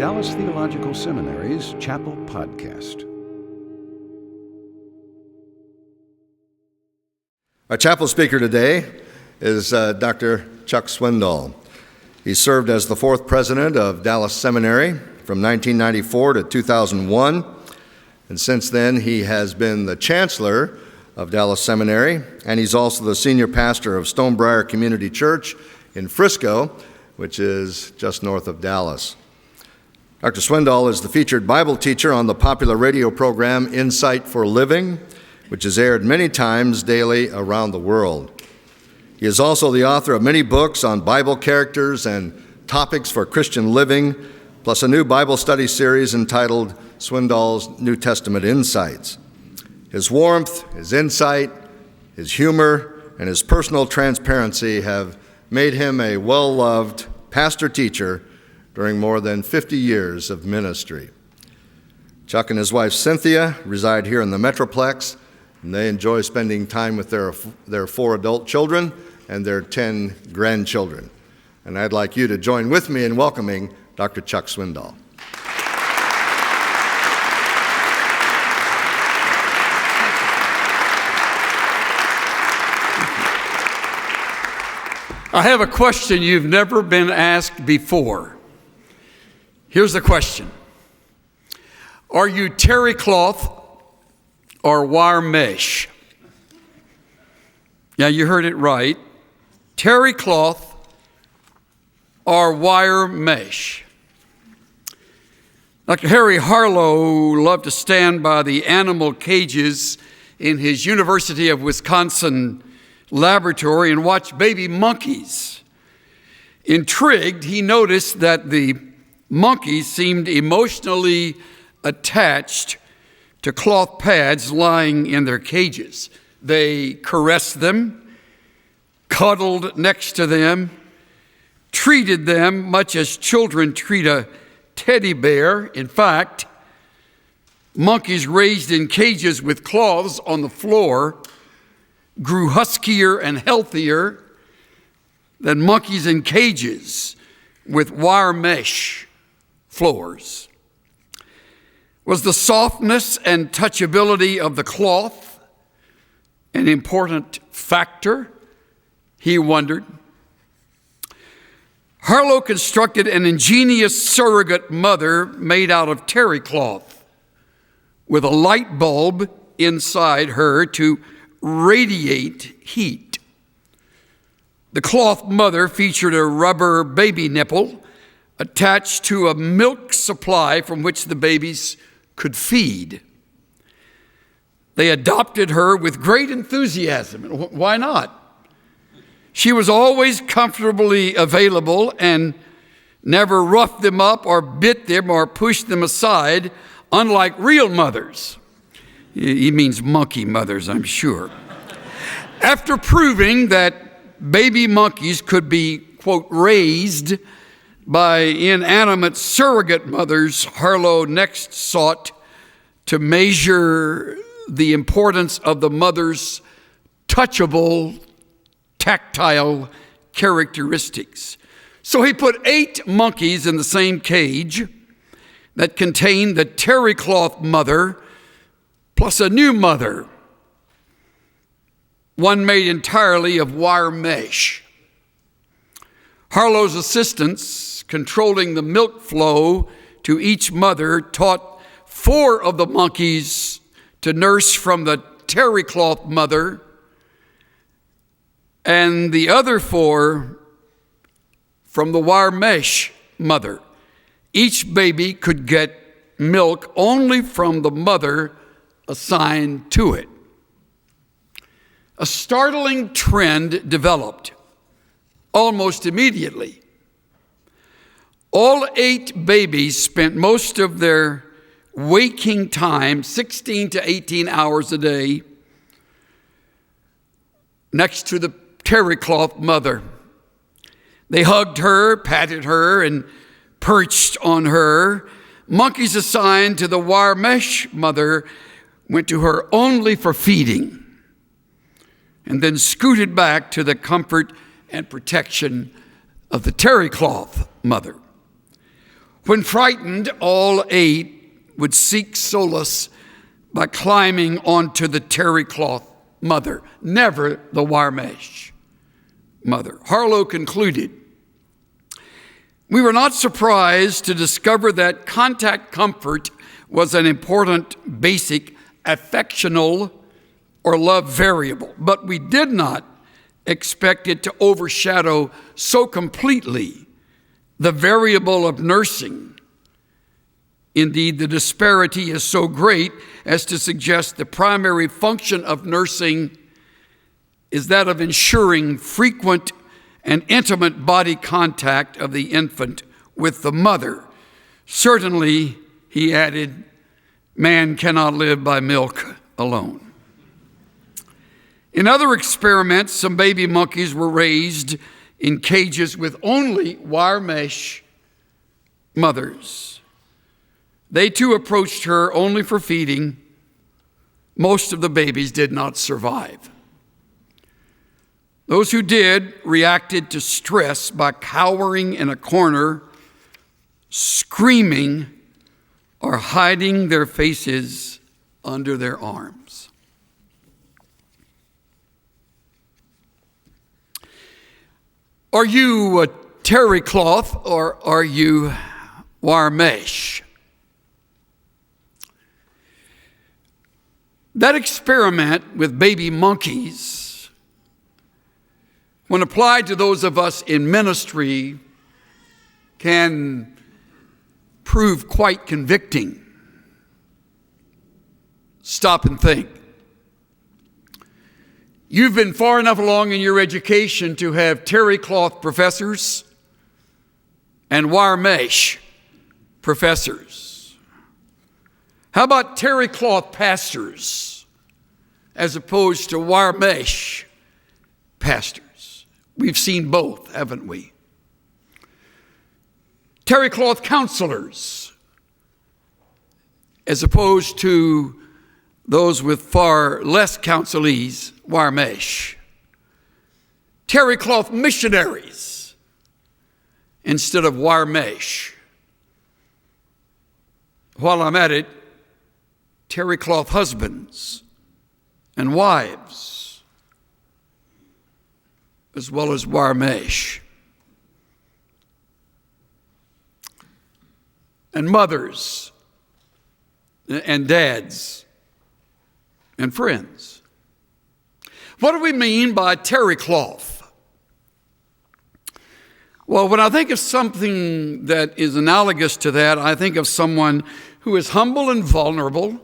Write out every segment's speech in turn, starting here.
Dallas Theological Seminary's Chapel Podcast. Our chapel speaker today is Dr. Chuck Swindoll. He served as the fourth president of Dallas Seminary from 1994 to 2001, and since then he has been the chancellor of Dallas Seminary, and he's also the senior pastor of Stonebriar Community Church in Frisco, which is just north of Dallas. Dr. Swindoll is the featured Bible teacher on the popular radio program Insight for Living, which is aired many times daily around the world. He is also the author of many books on Bible characters and topics for Christian living, plus a new Bible study series entitled Swindoll's New Testament Insights. His warmth, his insight, his humor, and his personal transparency have made him a well-loved pastor-teacher during more than 50 years of ministry. Chuck and his wife Cynthia reside here in the Metroplex, and they enjoy spending time with their 4 adult children and their 10 grandchildren. And I'd like you to join with me in welcoming Dr. Chuck Swindoll. I have a question you've never been asked before. Here's the question. Are you terry cloth or wire mesh? Yeah, you heard it right. Terry cloth or wire mesh. Dr. Harry Harlow loved to stand by the animal cages in his University of Wisconsin laboratory and watch baby monkeys. Intrigued, he noticed that the monkeys seemed emotionally attached to cloth pads lying in their cages. They caressed them, cuddled next to them, treated them much as children treat a teddy bear. In fact, monkeys raised in cages with cloths on the floor grew huskier and healthier than monkeys in cages with wire mesh floors. Was the softness and touchability of the cloth an important factor? He wondered. Harlow constructed an ingenious surrogate mother made out of terry cloth with a light bulb inside her to radiate heat. The cloth mother featured a rubber baby nipple attached to a milk supply from which the babies could feed. They adopted her with great enthusiasm. Why not? She was always comfortably available and never roughed them up or bit them or pushed them aside, unlike real mothers. He means monkey mothers, I'm sure. After proving that baby monkeys could be, quote, raised by inanimate surrogate mothers, Harlow next sought to measure the importance of the mother's touchable, tactile characteristics. So he put 8 monkeys in the same cage that contained the terry cloth mother plus a new mother, one made entirely of wire mesh. Harlow's assistants, controlling the milk flow to each mother, taught 4 of the monkeys to nurse from the terry cloth mother, and the other 4 from the wire mesh mother. Each baby could get milk only from the mother assigned to it. A startling trend developed almost immediately. All 8 babies spent most of their waking time, 16 to 18 hours a day, next to the terry cloth mother. They hugged her, patted her, and perched on her. Monkeys assigned to the wire mesh mother went to her only for feeding, and then scooted back to the comfort and protection of the terry cloth mother. When frightened, all 8 would seek solace by climbing onto the terry cloth mother, never the wire mesh mother. Harlow concluded, "We were not surprised to discover that contact comfort was an important basic affectional or love variable, but we did not expect it to overshadow so completely the variable of nursing. Indeed, the disparity is so great as to suggest the primary function of nursing is that of ensuring frequent and intimate body contact of the infant with the mother. Certainly," he added, "man cannot live by milk alone." In other experiments, some baby monkeys were raised in cages with only wire mesh mothers. They too approached her only for feeding. Most of the babies did not survive. Those who did reacted to stress by cowering in a corner, screaming, or hiding their faces under their arms. Are you a terry cloth or are you wire mesh? That experiment with baby monkeys, when applied to those of us in ministry, can prove quite convicting. Stop and think. You've been far enough along in your education to have terry cloth professors and wire mesh professors. How about terry cloth pastors as opposed to wire mesh pastors? We've seen both, haven't we? Terry cloth counselors as opposed to those with far less counselees, wire mesh. Terry cloth missionaries instead of wire mesh. While I'm at it, terry cloth husbands and wives, as well as wire mesh. And mothers and dads and friends. What do we mean by terry cloth? Well, when I think of something that is analogous to that, I think of someone who is humble and vulnerable,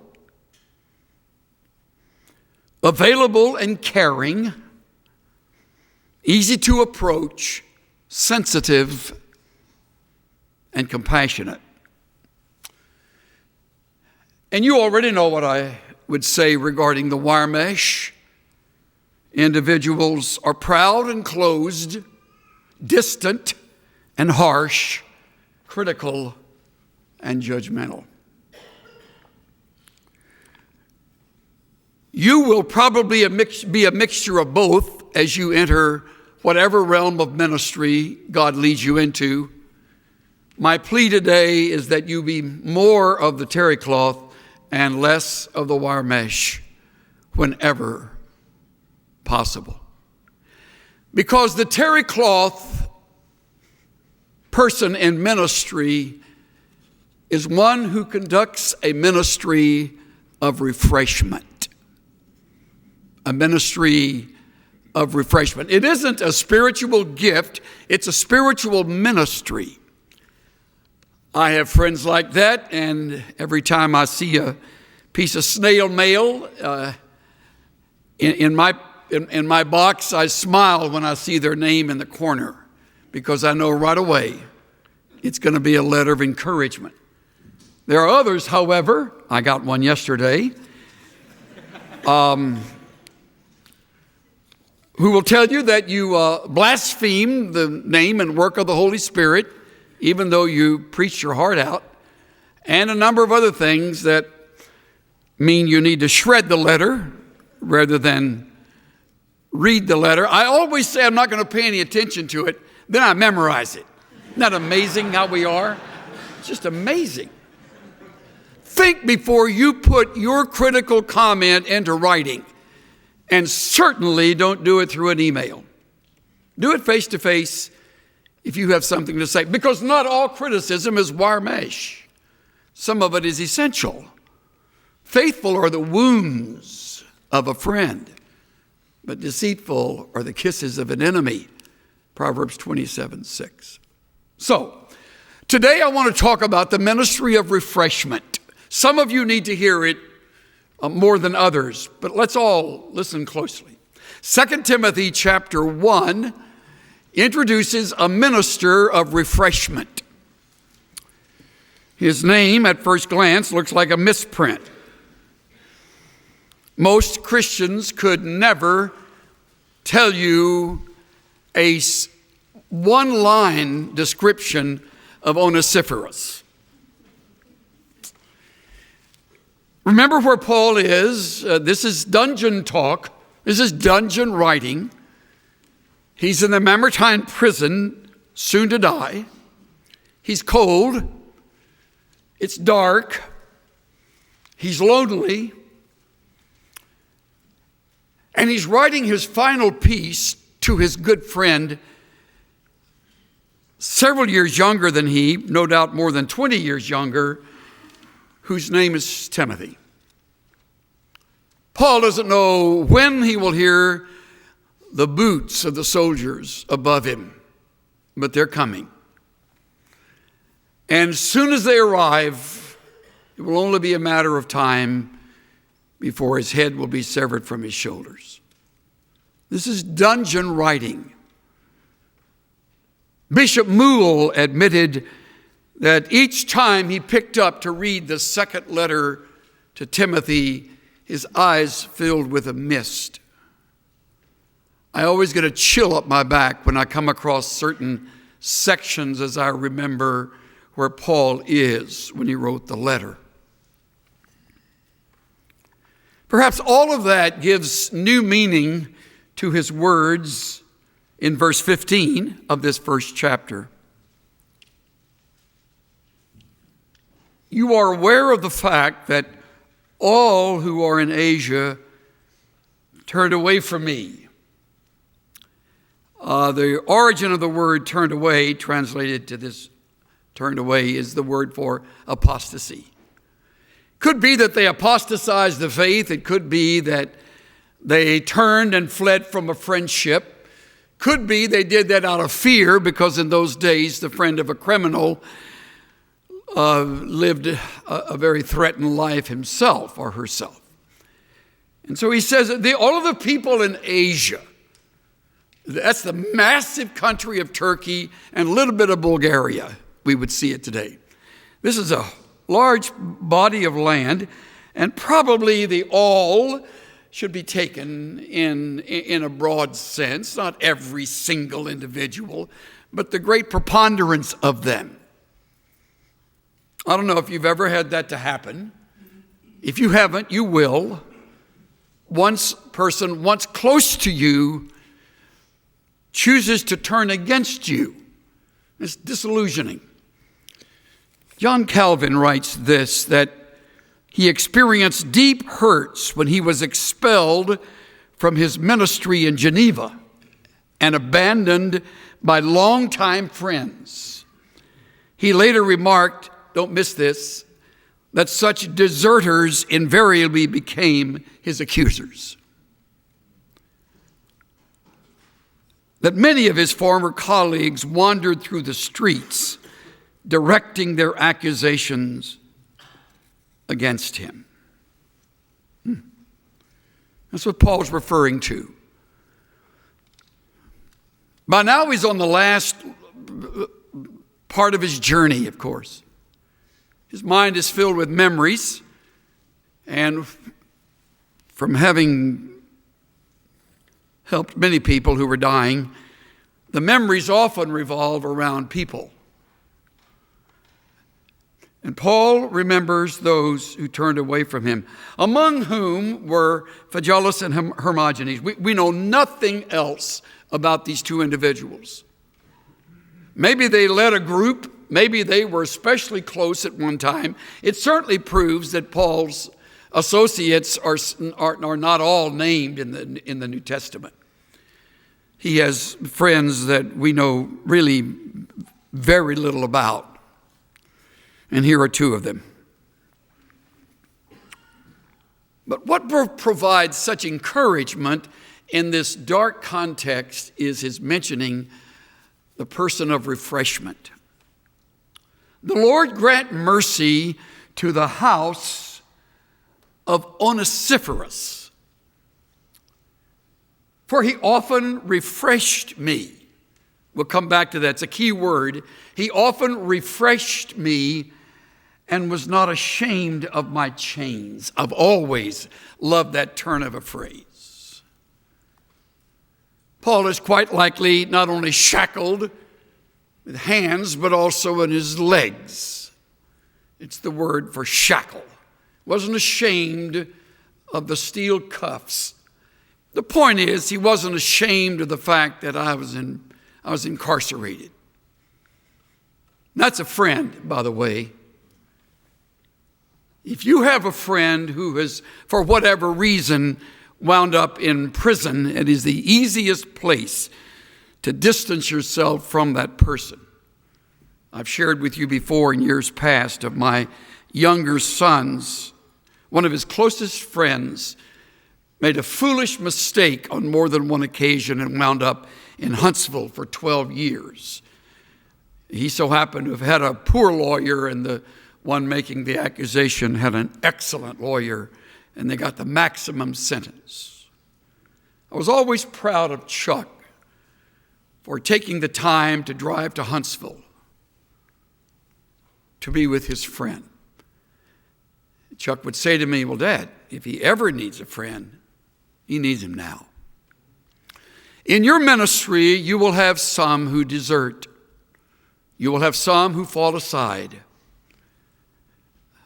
available and caring, easy to approach, sensitive, and compassionate. And you already know what I would say regarding the wire mesh. Individuals are proud and closed, distant and harsh, critical and judgmental. You will probably be a mixture of both as you enter whatever realm of ministry God leads you into. My plea today is that you be more of the terry cloth and less of the wire mesh whenever possible. Because the terry cloth person in ministry is one who conducts a ministry of refreshment. A ministry of refreshment. It isn't a spiritual gift, it's a spiritual ministry. I have friends like that, and every time I see a piece of snail mail in my box, I smile when I see their name in the corner because I know right away it's going to be a letter of encouragement. There are others, however, I got one yesterday, who will tell you that you blaspheme the name and work of the Holy Spirit even though you preach your heart out, and a number of other things that mean you need to shred the letter rather than read the letter. I always say I'm not going to pay any attention to it, then I memorize it. Isn't that amazing how we are? It's just amazing. Think before you put your critical comment into writing. And certainly don't do it through an email. Do it face to face if you have something to say. Because not all criticism is wire mesh. Some of it is essential. Faithful are the wounds of a friend, but deceitful are the kisses of an enemy. Proverbs 27:6. So, today I want to talk about the ministry of refreshment. Some of you need to hear it more than others, but let's all listen closely. 2 Timothy chapter 1 introduces a minister of refreshment. His name, at first glance, looks like a misprint. Most Christians could never tell you a one-line description of Onesiphorus. Remember where Paul is. This is dungeon talk. This is dungeon writing. He's in the Mamertine prison, soon to die. He's cold. It's dark. He's lonely. And he's writing his final piece to his good friend, several years younger than he, no doubt more than 20 years younger, whose name is Timothy. Paul doesn't know when he will hear the boots of the soldiers above him, but they're coming. And as soon as they arrive, it will only be a matter of time before his head will be severed from his shoulders. This is dungeon writing. Bishop Moule admitted that each time he picked up to read the second letter to Timothy, his eyes filled with a mist. I always get a chill up my back when I come across certain sections as I remember where Paul is when he wrote the letter. Perhaps all of that gives new meaning to his words in verse 15 of this first chapter. You are aware of the fact that all who are in Asia turned away from me. The origin of the word turned away, translated to this turned away, is the word for apostasy. Could be that they apostatized the faith. It could be that they turned and fled from a friendship. Could be they did that out of fear, because in those days the friend of a criminal lived a very threatened life himself or herself. And so he says that all of the people in Asia, that's the massive country of Turkey and a little bit of Bulgaria, we would see it today. This is a large body of land, and probably the all should be taken in a broad sense, not every single individual, but the great preponderance of them. I don't know if you've ever had that to happen. If you haven't, you will. Once close to you chooses to turn against you. It's disillusioning. John Calvin writes this, that he experienced deep hurts when he was expelled from his ministry in Geneva and abandoned by longtime friends. He later remarked, don't miss this, that such deserters invariably became his accusers. That many of his former colleagues wandered through the streets directing their accusations against him. That's what Paul's referring to. By now he's on the last part of his journey, of course. His mind is filled with memories, and from having helped many people who were dying, the memories often revolve around people. And Paul remembers those who turned away from him, among whom were Phygelus and Hermogenes. We know nothing else about these two individuals. Maybe they led a group, maybe they were especially close at one time. It certainly proves that Paul's associates are not all named in the New Testament. He has friends that we know really very little about. And here are two of them. But what provides such encouragement in this dark context is his mentioning the person of refreshment. The Lord grant mercy to the house of Onesiphorus, for he often refreshed me. We'll come back to that. It's a key word. He often refreshed me and was not ashamed of my chains. I've always loved that turn of a phrase. Paul is quite likely not only shackled with hands, but also in his legs. It's the word for shackle. Wasn't ashamed of the steel cuffs. The point is, he wasn't ashamed of the fact that I was incarcerated. That's a friend, by the way. If you have a friend who has, for whatever reason, wound up in prison, it is the easiest place to distance yourself from that person. I've shared with you before in years past of my younger son's, one of his closest friends made a foolish mistake on more than one occasion and wound up in Huntsville for 12 years. He so happened to have had a poor lawyer, and the one making the accusation had an excellent lawyer, and they got the maximum sentence. I was always proud of Chuck for taking the time to drive to Huntsville to be with his friend. Chuck would say to me, well, Dad, if he ever needs a friend, he needs him now. In your ministry, you will have some who desert. You will have some who fall aside.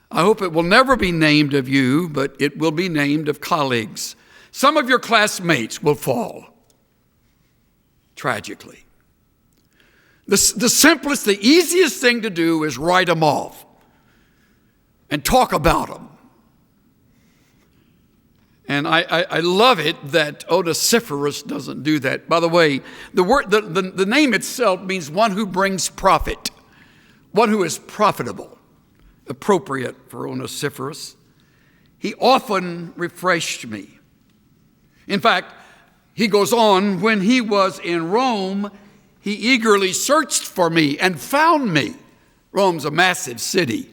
I hope it will never be named of you, but it will be named of colleagues. Some of your classmates will fall, tragically. The simplest, the easiest thing to do is write them off and talk about them. And I love it that Onesiphorus doesn't do that. By the way, the name itself means one who brings profit, one who is profitable, appropriate for Onesiphorus. He often refreshed me. In fact, he goes on, when he was in Rome, he eagerly searched for me and found me. Rome's a massive city,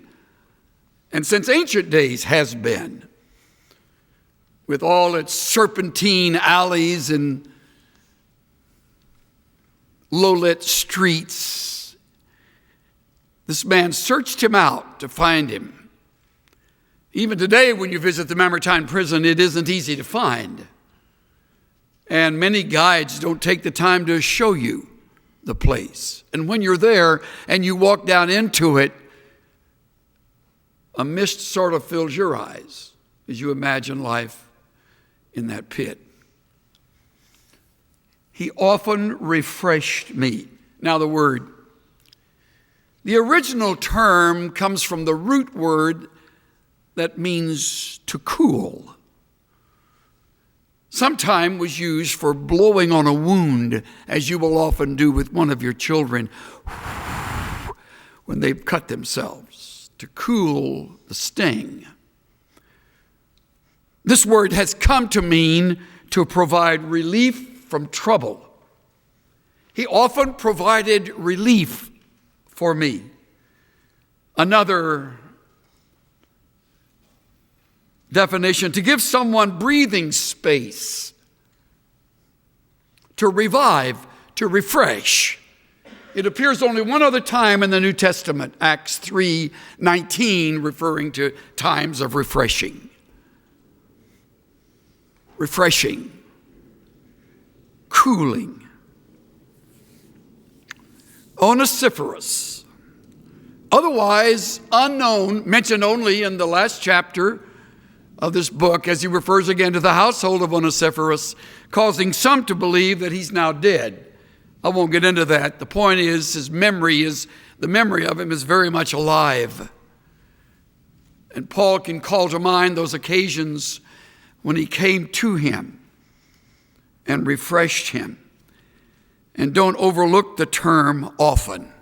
and since ancient days has been, with all its serpentine alleys and low-lit streets. This man searched him out to find him. Even today, when you visit the Mamertine prison, it isn't easy to find. And many guides don't take the time to show you the place. And when you're there and you walk down into it, a mist sort of fills your eyes as you imagine life in that pit. He often refreshed me. Now the original term comes from the root word that means to cool. Sometime was used for blowing on a wound, as you will often do with one of your children when they've cut themselves, to cool the sting. This word has come to mean to provide relief from trouble. He often provided relief for me. Another definition, to give someone breathing space, to revive, to refresh. It appears only one other time in the New Testament, Acts 3:19, referring to times of refreshing. Refreshing, cooling. Onesiphorus, otherwise unknown, mentioned only in the last chapter of this book, as he refers again to the household of Onesiphorus, causing some to believe that he's now dead. I won't get into that. The point is, the memory of him is very much alive. And Paul can call to mind those occasions when he came to him and refreshed him. And don't overlook the term often.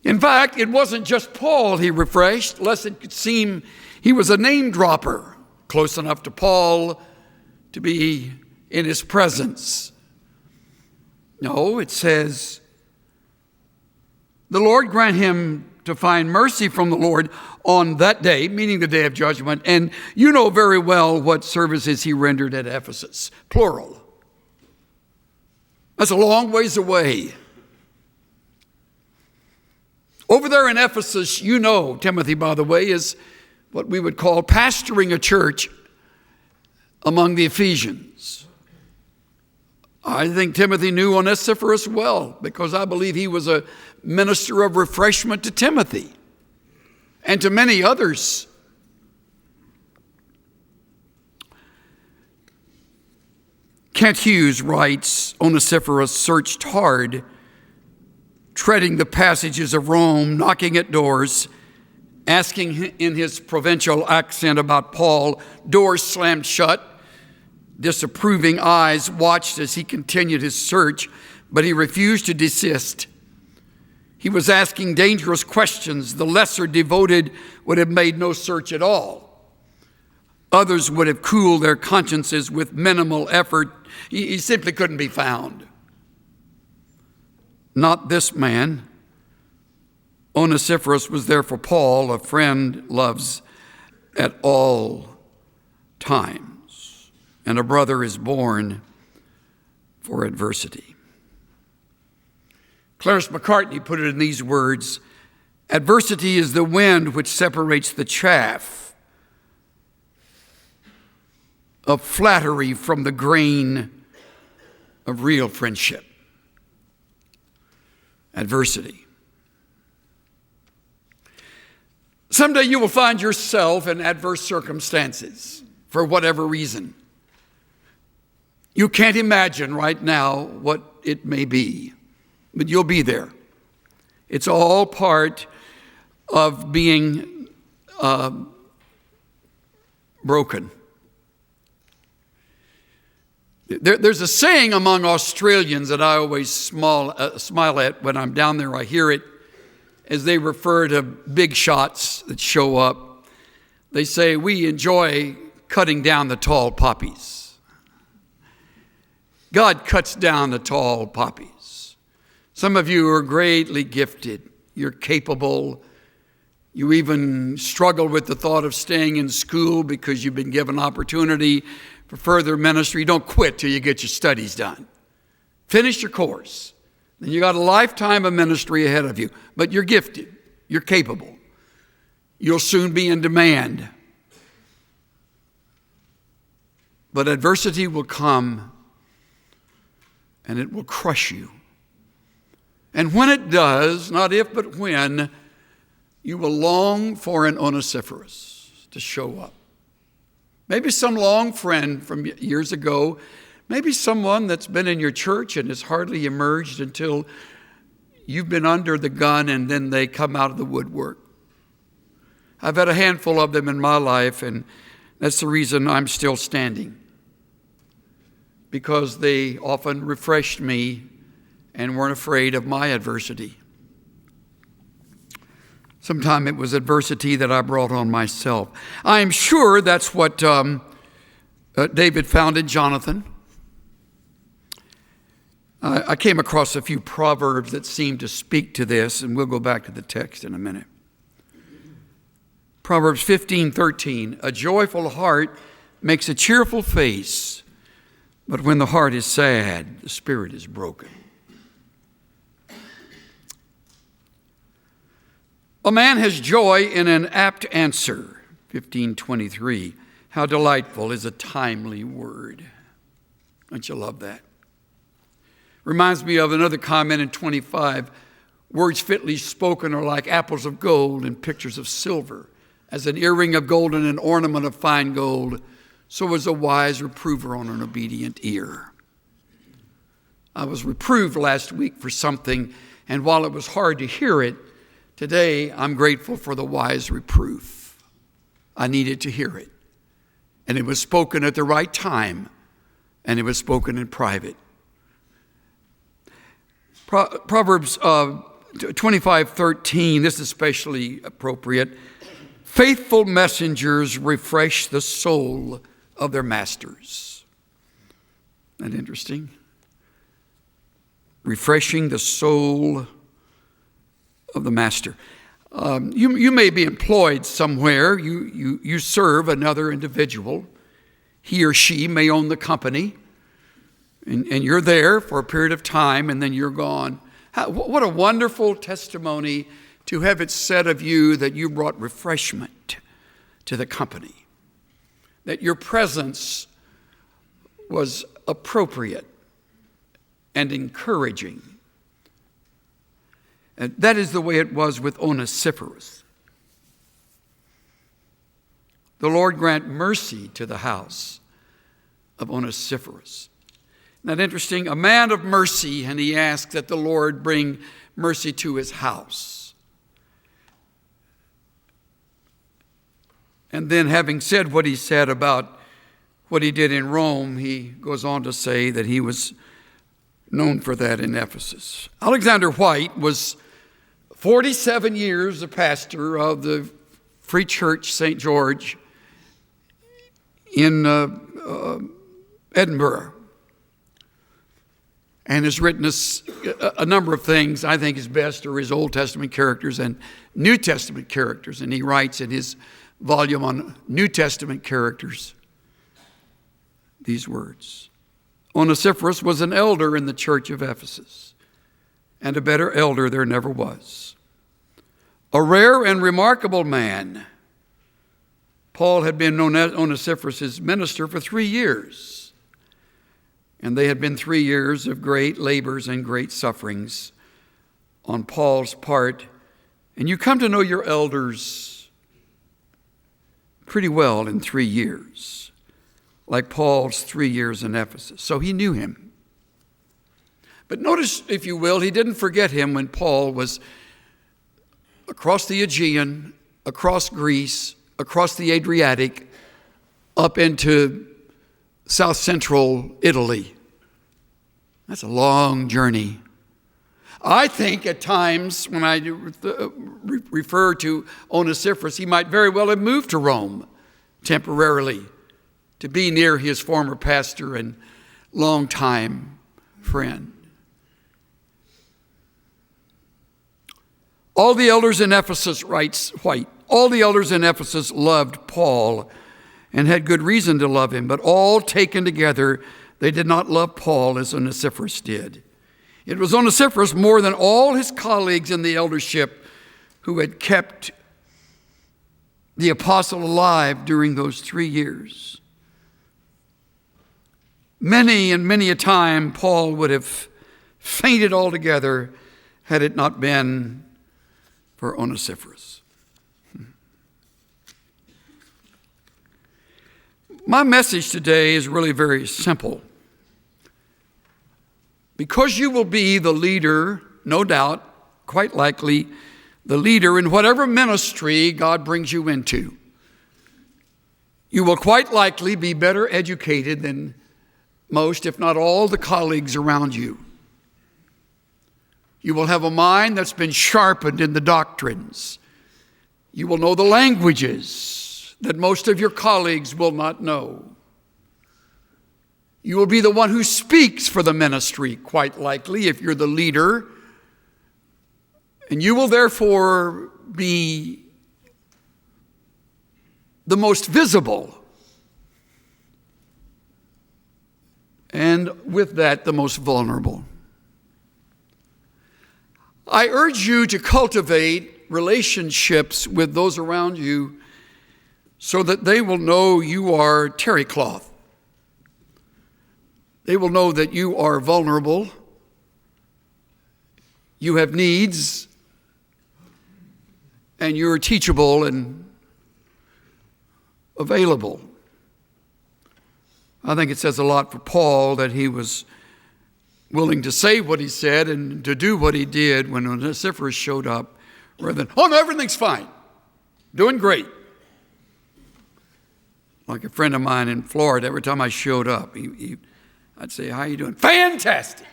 In fact, it wasn't just Paul he refreshed, lest it could seem he was a name dropper, close enough to Paul to be in his presence. No, it says, the Lord grant him to find mercy from the Lord on that day, meaning the day of judgment. And you know very well what services he rendered at Ephesus, plural. That's a long ways away. Over there in Ephesus, you know, Timothy, by the way, is what we would call pastoring a church among the Ephesians. I think Timothy knew Onesiphorus well, because I believe he was a minister of refreshment to Timothy and to many others. Kent Hughes writes, Onesiphorus searched hard, treading the passages of Rome, knocking at doors, asking in his provincial accent about Paul. Doors slammed shut. Disapproving eyes watched as he continued his search, but he refused to desist. He was asking dangerous questions. The lesser devoted would have made no search at all. Others would have cooled their consciences with minimal effort. He simply couldn't be found. Not this man. Onesiphorus was there for Paul, a friend loves at all times, and a brother is born for adversity. Clarence McCartney put it in these words, adversity is the wind which separates the chaff of flattery from the grain of real friendship. Adversity. Someday you will find yourself in adverse circumstances for whatever reason. You can't imagine right now what it may be, but you'll be there. It's all part of being broken. There's a saying among Australians that I always smile at when I'm down there. I hear it as they refer to big shots that show up. They say, we enjoy cutting down the tall poppies. God cuts down the tall poppies. Some of you are greatly gifted. You're capable. You even struggle with the thought of staying in school because you've been given opportunity for further ministry. Don't quit till you get your studies done. Finish your course. Then you got a lifetime of ministry ahead of you. But you're gifted. You're capable. You'll soon be in demand. But adversity will come and it will crush you. And when it does, not if but when, you will long for an Onesiphorus to show up. Maybe some long friend from years ago, maybe someone that's been in your church and has hardly emerged until you've been under the gun and then they come out of the woodwork. I've had a handful of them in my life, and that's the reason I'm still standing. Because they often refreshed me and weren't afraid of my adversity. Sometimes it was adversity that I brought on myself. I'm sure that's what David found in Jonathan. I came across a few proverbs that seem to speak to this, and we'll go back to the text in a minute. Proverbs 15:13, a joyful heart makes a cheerful face, but when the heart is sad, the spirit is broken. A man has joy in an apt answer. 15:23. How delightful is a timely word. Don't you love that? Reminds me of another comment in 25. Words fitly spoken are like apples of gold and pictures of silver. As an earring of gold and an ornament of fine gold, so is a wise reprover on an obedient ear. I was reproved last week for something, and while it was hard to hear it, today I'm grateful for the wise reproof. I needed to hear it. And it was spoken at the right time, and it was spoken in private. Proverbs 25:13, this is especially appropriate. Faithful messengers refresh the soul of their masters. Isn't that interesting? Refreshing the soul of the master. You may be employed somewhere. You serve another individual. He or she may own the company. And you're there for a period of time, and then you're gone. What a wonderful testimony to have it said of you that you brought refreshment to the company, that your presence was appropriate and encouraging. And that is the way it was with Onesiphorus. The Lord grant mercy to the house of Onesiphorus. Isn't that interesting? A man of mercy, and he asked that the Lord bring mercy to his house. And then, having said what he said about what he did in Rome, he goes on to say that he was known for that in Ephesus. Alexander White was 47 years the pastor of the Free Church St. George in Edinburgh, and has written a number of things. I think his best are his Old Testament characters and New Testament characters, and he writes in his volume on New Testament characters these words. Onesiphorus was an elder in the church of Ephesus, and a better elder there never was. A rare and remarkable man. Paul had been Onesiphorus' minister for 3 years. And they had been 3 years of great labors and great sufferings on Paul's part. And you come to know your elders pretty well in 3 years, like Paul's 3 years in Ephesus. So he knew him. But notice, if you will, he didn't forget him when Paul was across the Aegean, across Greece, across the Adriatic, up into South Central Italy. That's a long journey. I think at times when I refer to Onesiphorus, he might very well have moved to Rome temporarily to be near his former pastor and longtime friend. All the elders in Ephesus, writes White, all the elders in Ephesus loved Paul and had good reason to love him, but all taken together, they did not love Paul as Onesiphorus did. It was Onesiphorus more than all his colleagues in the eldership who had kept the apostle alive during those 3 years. Many and many a time, Paul would have fainted altogether had it not been for Onesiphorus. My message today is really very simple. Because you will be the leader, no doubt, quite likely, the leader in whatever ministry God brings you into. You will quite likely be better educated than most, if not all, the colleagues around you. You will have a mind that's been sharpened in the doctrines. You will know the languages that most of your colleagues will not know. You will be the one who speaks for the ministry, quite likely, if you're the leader. And you will therefore be the most visible. And with that, the most vulnerable. I urge you to cultivate relationships with those around you so that they will know you are terry cloth. They will know that you are vulnerable. You have needs, and you're teachable and available. I think it says a lot for Paul that he was willing to say what he said and to do what he did when Onesiphorus showed up, rather than, oh no, everything's fine, doing great. Like a friend of mine in Florida, every time I showed up, I'd say, how you doing? Fantastic.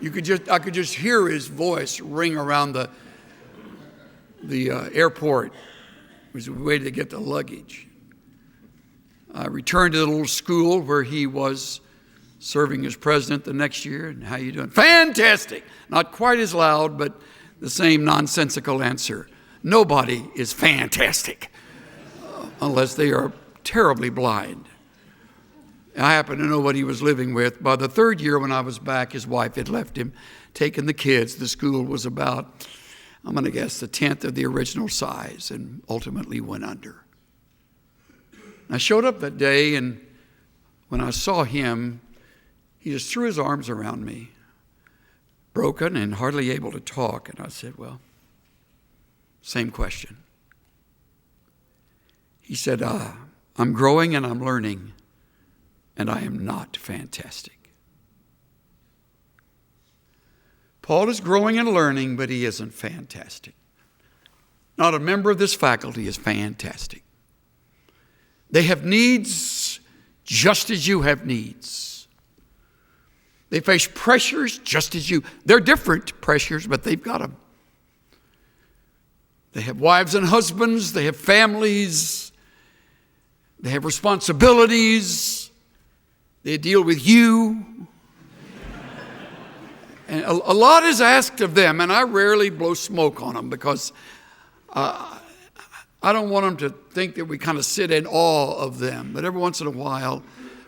I could just hear his voice ring around the airport. It was a way to get the luggage. I returned to the little school where he was serving as president the next year. And how you doing? Fantastic. Not quite as loud, but the same nonsensical answer. Nobody is fantastic unless they are terribly blind. I happen to know what he was living with. By the third year when I was back, his wife had left him, taken the kids. The school was about, I'm going to guess, the 10th of the original size, and ultimately went under. I showed up that day, and when I saw him, he just threw his arms around me, broken and hardly able to talk. And I said, well, same question. He said, I'm growing and I'm learning, and I am not fantastic. Paul is growing and learning, but he isn't fantastic. Not a member of this faculty is fantastic. They have needs just as you have needs. They face pressures just as you. They're different pressures, but they've got them. They have wives and husbands. They have families. They have responsibilities. They deal with you. And a lot is asked of them, and I rarely blow smoke on them because I don't want them to think that we kind of sit in awe of them. But every once in a while,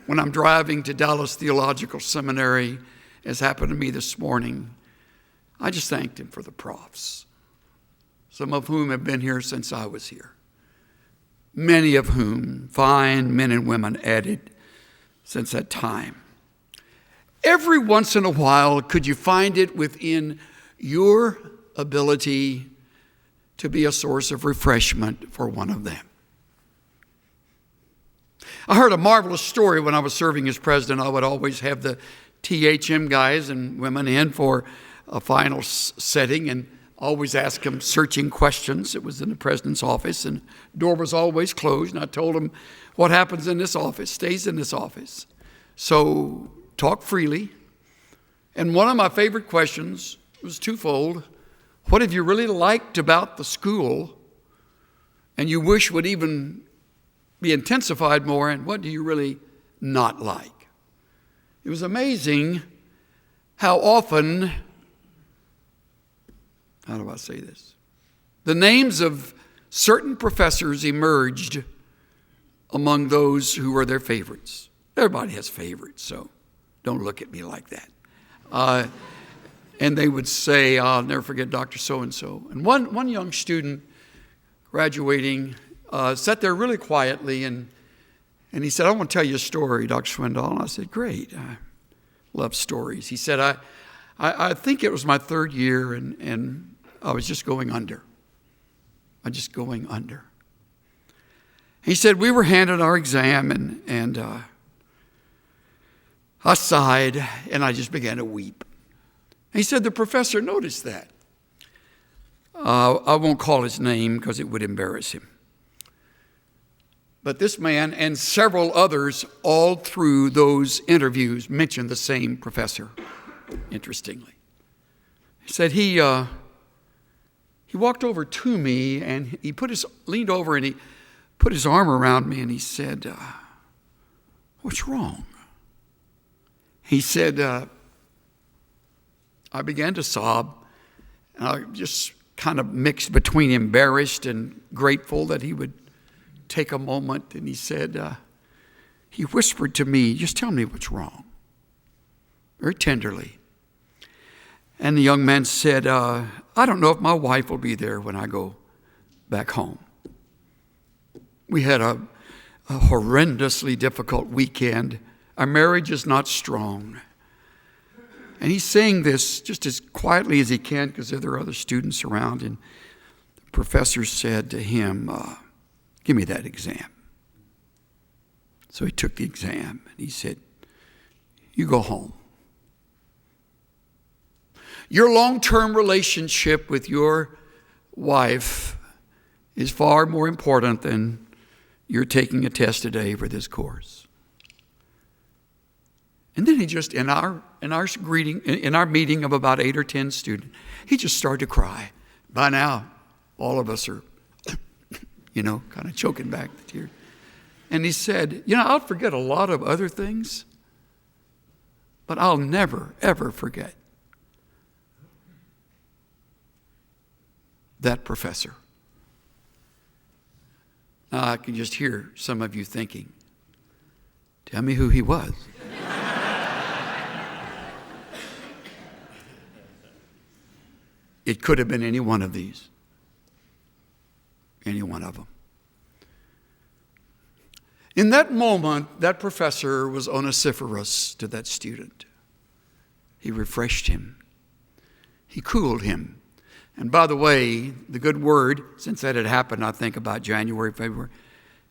when I'm driving to Dallas Theological Seminary, as happened to me this morning, I just thanked him for the profs, some of whom have been here since I was here. Many of whom, fine men and women, added since that time. Every once in a while, could you find it within your ability to be a source of refreshment for one of them? I heard a marvelous story when I was serving as president. I would always have the THM guys and women in for a final setting and always ask them searching questions. It was in the president's office, and the door was always closed. And I told them, what happens in this office stays in this office. So talk freely. And one of my favorite questions was twofold. What have you really liked about the school and you wish would even be intensified more? And what do you really not like? It was amazing how often, how do I say this? The names of certain professors emerged among those who were their favorites. Everybody has favorites, so don't look at me like that. And they would say, I'll never forget Dr. So-and-so. And one young student graduating sat there really quietly, and he said, I want to tell you a story, Dr. Swindoll. And I said, great. I love stories. He said, I think it was my third year, and I was just going under. He said, we were handed our exam, and I sighed, and I just began to weep. He said the professor noticed that. I won't call his name because it would embarrass him. But this man and several others all through those interviews mentioned the same professor, interestingly. He said he walked over to me, and he leaned over and he put his arm around me, and he said, what's wrong? He said, I began to sob, and I just kind of mixed between embarrassed and grateful that he would take a moment. And he said, he whispered to me, just tell me what's wrong, very tenderly. And the young man said, I don't know if my wife will be there when I go back home. We had a horrendously difficult weekend. Our marriage is not strong. And he's saying this just as quietly as he can because there are other students around. And the professor said to him, give me that exam. So he took the exam and he said, you go home. Your long-term relationship with your wife is far more important than you're taking a test today for this course. And then he just, in our meeting of about 8 or 10 students, he just started to cry. By now, all of us are, kind of choking back the tears. And he said, I'll forget a lot of other things, but I'll never, ever forget that professor. Now, I can just hear some of you thinking, tell me who he was. It could have been any one of these. Any one of them. In that moment, that professor was onesiferous to that student. He refreshed him. He cooled him. And by the way, the good word, since that had happened, I think about January, February,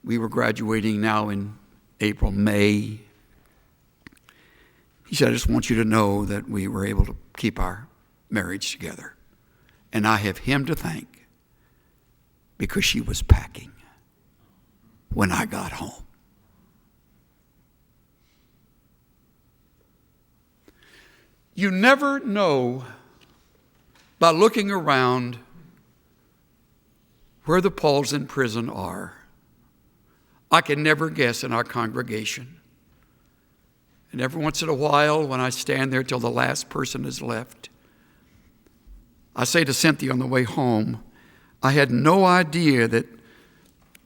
we were graduating now in April, May. He said, I just want you to know that we were able to keep our marriage together. And I have him to thank because she was packing when I got home. You never know by looking around where the Pauls in prison are. I can never guess in our congregation. And every once in a while, when I stand there till the last person is left, I say to Cynthia on the way home, I had no idea that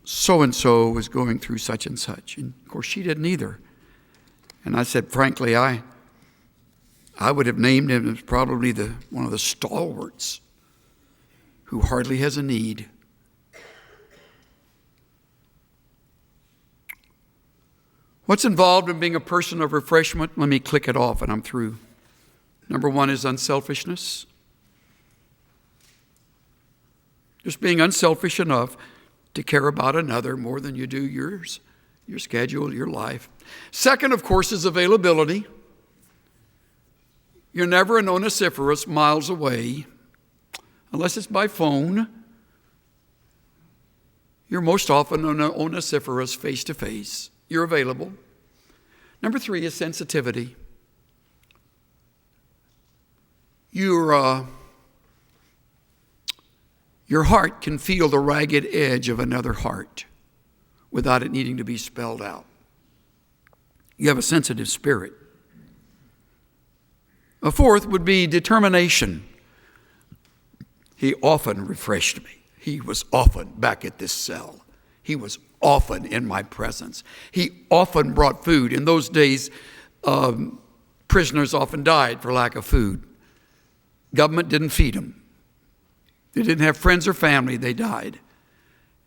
so-and-so was going through such and such. And of course, she didn't either. And I said, frankly, I would have named him as probably one of the stalwarts who hardly has a need. What's involved in being a person of refreshment? Let me click it off and I'm through. Number one is unselfishness. Just being unselfish enough to care about another more than you do yours, your schedule, your life. Second, of course, is availability. You're never an onesiferous miles away, unless it's by phone. You're most often an onesiferous face-to-face. You're available. Number three is sensitivity. Your heart can feel the ragged edge of another heart without it needing to be spelled out. You have a sensitive spirit. A fourth would be determination. He often refreshed me. He was often back at this cell. He was often in my presence. He often brought food. In those days, prisoners often died for lack of food. Government didn't feed them. They didn't have friends or family. They died.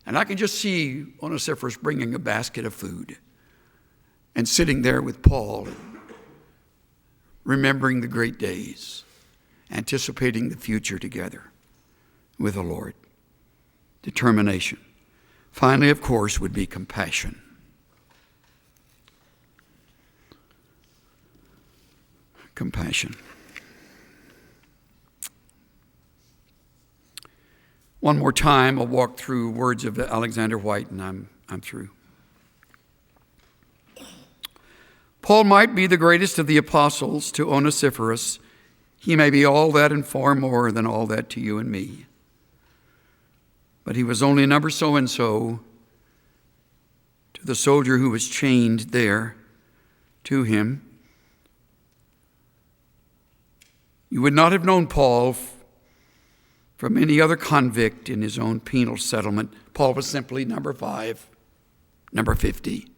And I can just see Onesiphorus bringing a basket of food and sitting there with Paul, remembering the great days, anticipating the future together with the Lord. Determination. Finally, of course, would be compassion. Compassion. One more time, I'll walk through words of Alexander White, and I'm through. Paul might be the greatest of the apostles to Onesiphorus. He may be all that and far more than all that to you and me. But he was only number so-and-so to the soldier who was chained there to him. You would not have known Paul from any other convict in his own penal settlement. Paul was simply number 5, number 50,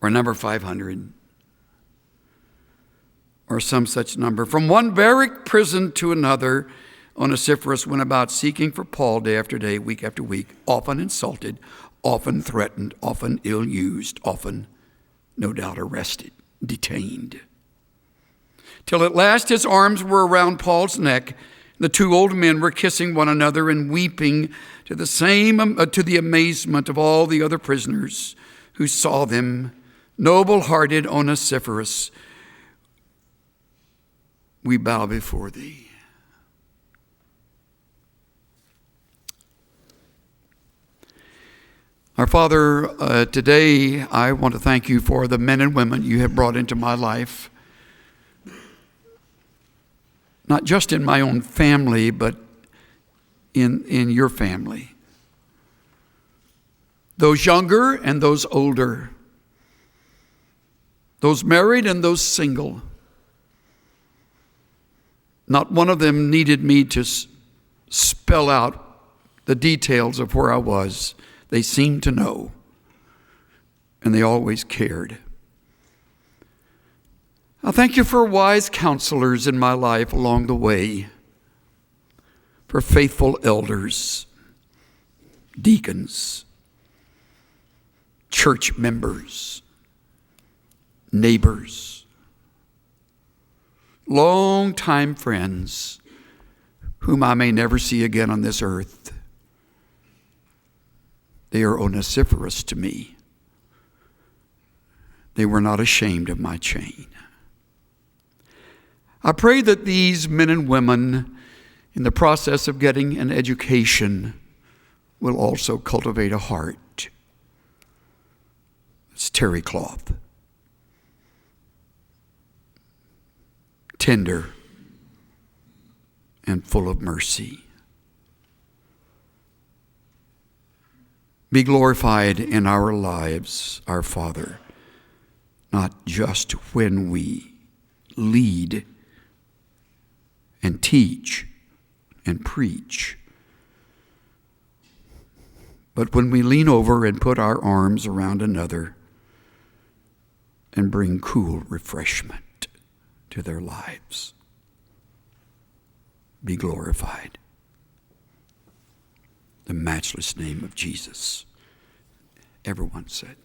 or number 500, or some such number. From one barrack prison to another, Onesiphorus went about seeking for Paul day after day, week after week, often insulted, often threatened, often ill-used, often, no doubt, arrested, detained. Till at last his arms were around Paul's neck. The two old men were kissing one another and weeping to the amazement of all the other prisoners who saw them. Noble-hearted Onesiphorus we bow before thee. Our Father, today I want to thank you for the men and women you have brought into my life, not just in my own family, but in your family. Those younger and those older, those married and those single. Not one of them needed me to spell out the details of where I was. They seemed to know, and they always cared. I thank you for wise counselors in my life along the way, for faithful elders, deacons, church members, neighbors, long-time friends whom I may never see again on this earth. They are onesiferous to me. They were not ashamed of my chain. I pray that these men and women, in the process of getting an education, will also cultivate a heart. It's terry cloth, tender and full of mercy. Be glorified in our lives, our Father, not just when we lead and teach and preach, but when we lean over and put our arms around another and bring cool refreshment to their lives. Be glorified. The matchless name of Jesus. Everyone said.